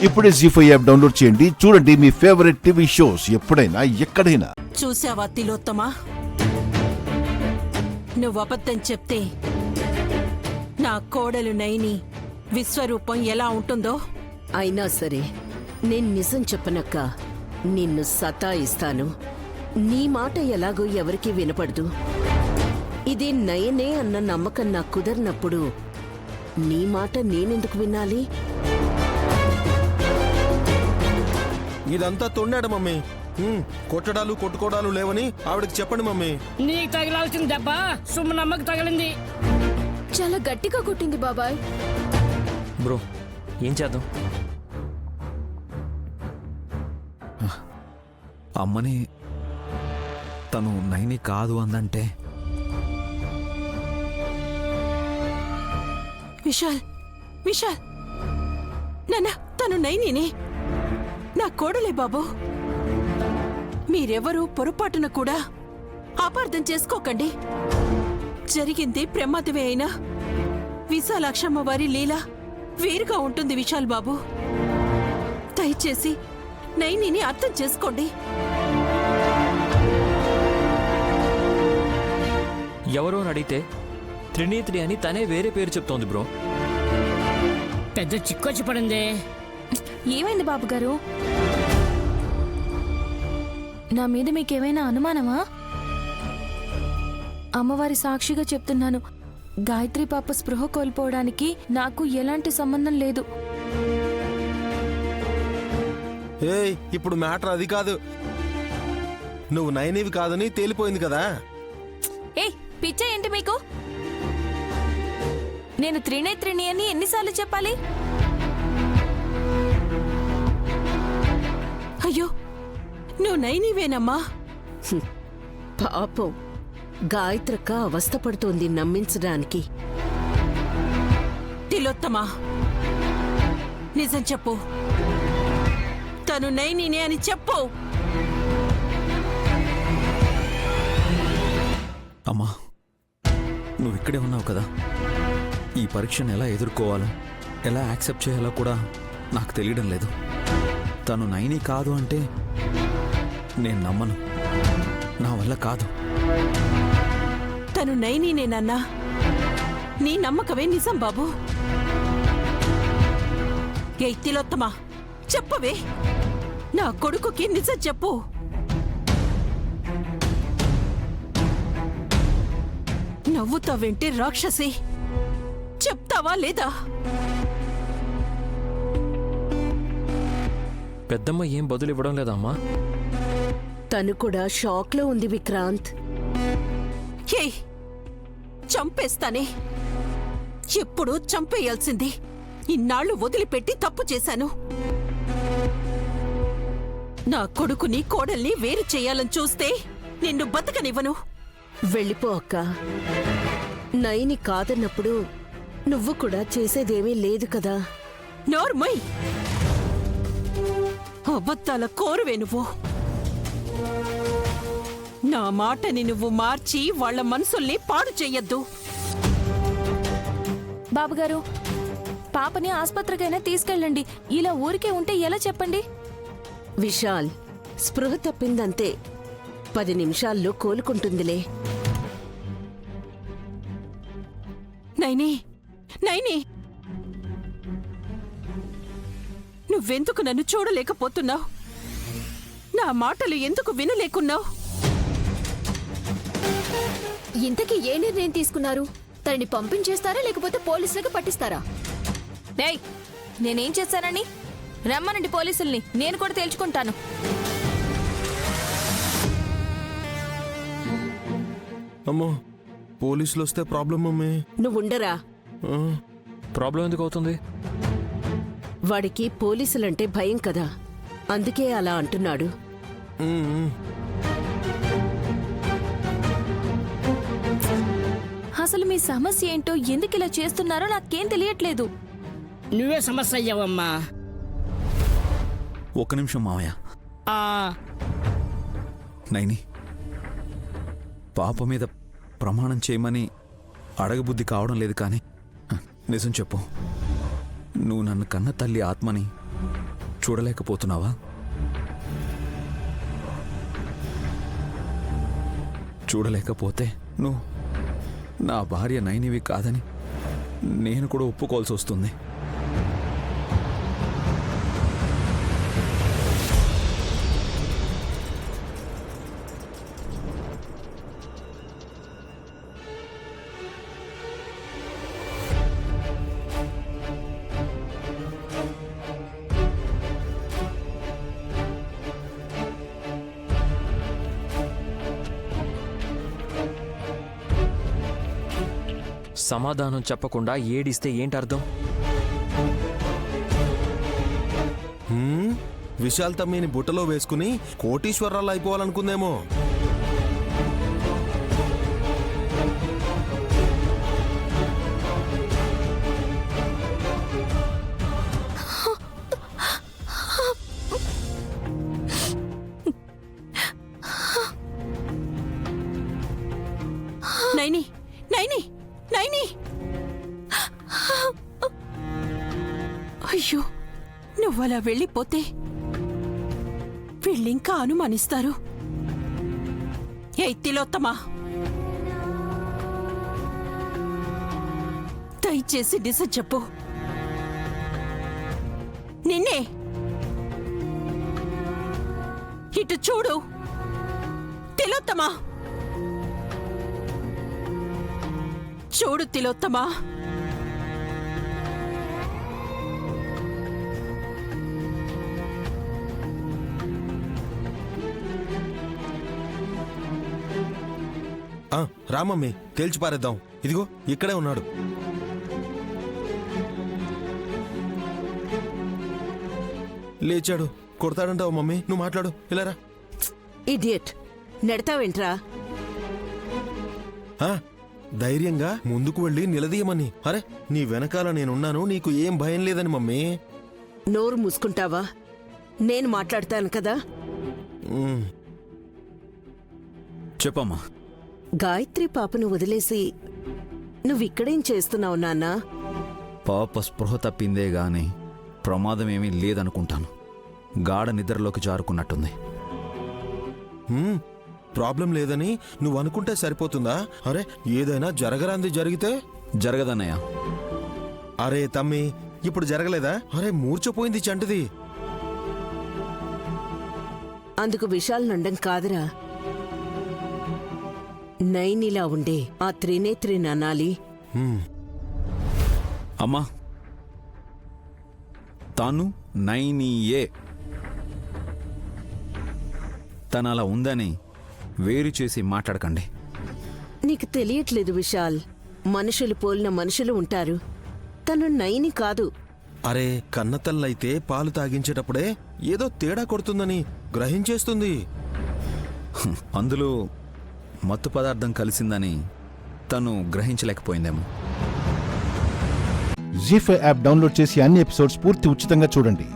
ఇప్పుడే జీ5 app download చేయండి. చూడండి మీ ఫేవరెట్ టీవీ షోస్ ఎప్పుడైనా ఎక్కడైనా. చూసావా తిలోత్తమా, నువ్వు అబద్ధం చెప్తే నా కోడలు నైని విశ్వరూపం ఎలా ఉంటుందో. అయినా సరే నేను నిజం చెప్పనక్క నిన్ను సతాయిస్తాను. నీ మాట ఎలాగో ఎవరికీ వినపడదు. ఇది నయనే అన్న నమ్మకం నాకు కుదరినప్పుడు నీ మాట నేనెందుకు వినాలి? ఇదంతా తొండాడు మమ్మీ. కొట్టడాలు కొట్టుకోవడాలు లేవని ఆవిడకి చెప్పండి మమ్మీ. నీకు తగిలాల్సిన దెబ్బ సుమ్మనమ్మకి తగిలింది. చాలా గట్టిగా కొట్టింది బాబాయ్. బ్రో ఏం చేద్దాం? అమ్మని తను నైని కాదు అందంటే విశాల్ విశాల్ నాన్న, తను నైనినే, నా కోడలే బాబు. మీరెవరూ పొరపాటున కూడా అపార్థం చేసుకోకండి. జరిగింది ప్రమాదమే అయినా విశాలాక్షమ్మ వారి లీల వేరుగా ఉంటుంది విశాల్ బాబు. దయచేసి నైనిని అర్థం చేసుకోండి. ఎవరో అని అడిగితే త్రినేత్రి అని తనే వేరే పేరు చెప్తోంది బ్రో. పెద్ద చిక్కొచ్చి పడింది. ఏమైంది బాబు గారు? నా మీద మీకేమైనా అనుమానమా? అమ్మవారి సాక్షిగా చెప్తున్నాను, గాయత్రి పాప స్పృహ కోల్పోవడానికి నాకు ఎలాంటి సంబంధం లేదు. ఏయ్, ఇప్పుడు మ్యాటర్ అది కాదు. నువ్వు నైనివి కాదని తేలిపోయింది కదా. ఏయ్, పిచ్చా ఏంటి మీకు? నేను త్రినేత్రిని అని ఎన్నిసార్లు చెప్పాలి? అయ్యో, నువ్వు నైనివేనమ్మా. పాపం గాయత్రక్క అవస్థపడుతోంది నమ్మించడానికి. తిలోత్తమా, నిజం చెప్పు, తను నైనినే అని చెప్పు. అమ్మా నువ్వు ఇక్కడే ఉన్నావు కదా, ఈ పరీక్షను ఎలా ఎదుర్కోవాలో ఎలా యాక్సెప్ట్ చేయాలో కూడా నాకు తెలియడం లేదు. తను నైని కాదు అంటే నేను నమ్మను, నా వల్ల కాదు. తను నైనినేనన్నా, నీ నమ్మకమే నిజం బాబు. ఏ తిలోత్తమా, చెప్పవే, నా కొడుకుకి నిజం చెప్పు. నవ్వుతావేంటి రాక్షసి, చెప్తావా లేదా? పెద్దమ్మ ఏం బదులు ఇవ్వడం లేదమ్మా. తను కూడా షాక్ లో ఉంది విక్రాంత్. హే, చంపేస్తానే, ఎప్పుడూ చంపేయాల్సింది. ఇన్నాళ్లు వదిలిపెట్టి తప్పు చేశాను. నా కొడుకుని కోడల్ని వేరు చేయాలని చూస్తే నిన్ను బతకనివ్వను. వెళ్ళిపో అక్క. నైని కాదన్నప్పుడు నువ్వు కూడా చేసేదేమీ లేదు కదా. నోర్మై, అబద్ధాల కోరువే నువ్వు. నా మాటని నువ్వు మార్చి వాళ్ళ మనసుల్ని పాడు చెయ్యొద్దు. బాబుగారు, పాపని ఆస్పత్రికైనా తీసుకెళ్ళండి. ఇలా ఊరికే ఉంటే ఎలా చెప్పండి? విశాల్, స్పృహ తప్పిందంతే, 10 నిమిషాల్లో కోలుకుంటుందిలే. నైని, నైని, నువ్వెందుకు నన్ను చూడలేకపోతున్నావు? నా మాటలు ఎందుకు వినలేకున్నావు? ఇంతకీ ఏ నిర్ణయం తీసుకున్నారు? తనని పంపించేస్తారా లేకపోతే పోలీసులకు పట్టిస్తారా? ఏయ్, నేనేం చేశానని? రమ్మనండి పోలీసుల్ని, నేను కూడా తేల్చుకుంటాను. అమ్మో, పోలీసులు వస్తే ప్రాబ్లం మమ్మీ. నువ్వుండరా. ప్రాబ్లం ఎందుకు అవుతుంది? వాడికి పోలీసులంటే భయం కదా, అందుకే అలా అంటున్నాడు. అసలు మీ సమస్య ఏంటో, ఎందుకు ఇలా చేస్తున్నారో నాకేం తెలియట్లేదు. నువ్వే సమస్య అయ్యావమ్మా. ఒక్క నిమిషం మావయ్య. ఆ నైని, పాప మీద ప్రమాణం చేయమని అడగబుద్ధి కావడం లేదు, కానీ నిజం చెప్పు, నువ్వు నన్ను కన్న తల్లి ఆత్మని చూడలేకపోతున్నావా? చూడలేకపోతే నువ్వు నా భార్య నైనివి కాదని నేను కూడా ఒప్పుకోవాల్సి వస్తుంది. సమాధానం చెప్పకుండా ఏడిస్తే ఏంటి అర్థం? విశాల్ తమ్మిని బుట్టలో వేసుకుని కోటీశ్వరరాలు అయిపోవాలనుకుందేమో. నైని నైని నైని అయ్యో, నువ్వలా వెళ్ళిపోతే వీళ్ళింకా అనుమానిస్తారు. ఏయ్ తిలోత్తమా, దయచేసి నిజం చెప్పు. నిన్నే ఇటు చూడు తిలోత్తమా, చూడు తిలోత్తమా. రామమ్మి, తేల్చి పారేద్దాం. ఇదిగో ఇక్కడే ఉన్నాడు. లేచాడు. కొడతాడంటావు మమ్మీ? నువ్వు మాట్లాడు. ఇలారా. ఇడియట్, నెడతావేంట్రా? ధైర్యంగా ముందుకు వెళ్ళి నిలదీయమని. అరే, నీ వెనకాల నేనున్నాను, నీకు ఏం భయం లేదని మమ్మీ. నోరు మూసుకుంటావా? నేను మాట్లాడతాను కదా. చెప్పమ్మా. గాయత్రి పాపను వదిలేసి నువ్విక్కడేం చేస్తున్నావు నాన్నా? పాప స్పృహ తప్పిందే గాని ప్రమాదమేమీ లేదనుకుంటాను. గాఢ నిద్రలోకి జారుకున్నట్టుంది. ప్రాబ్లం లేదని నువ్వు అనుకుంటే సరిపోతుందా? అరే, ఏదైనా జరగరాంది జరిగితే? జరగదన్నయ్య. అరే తమ్మి, ఇప్పుడు జరగలేదా? అరే, మూర్చపోయింది చంటిది. అందుకు విశాల్ నండం కాదురా, నైనిలా ఉండే ఆ త్రినేత్రి అనాలి. అమ్మా, తాను నైనియే. తను అలా ఉందని వేరు చేసి మాట్లాడకండి. నీకు తెలియట్లేదు విశాల్, మనుషులు పోలిన మనుషులు ఉంటారు. తను నైని కాదు. అరే, కన్నతల్లైతే పాలు తాగించేటప్పుడే ఏదో తేడా కొడుతుందని గ్రహించేస్తుంది. అందులో మత్తు పదార్థం కలిసిందని తను గ్రహించలేకపోయిందేమో. జీ5 యాప్ డౌన్లోడ్ చేసి అన్ని ఎపిసోడ్స్ పూర్తి ఉచితంగా చూడండి.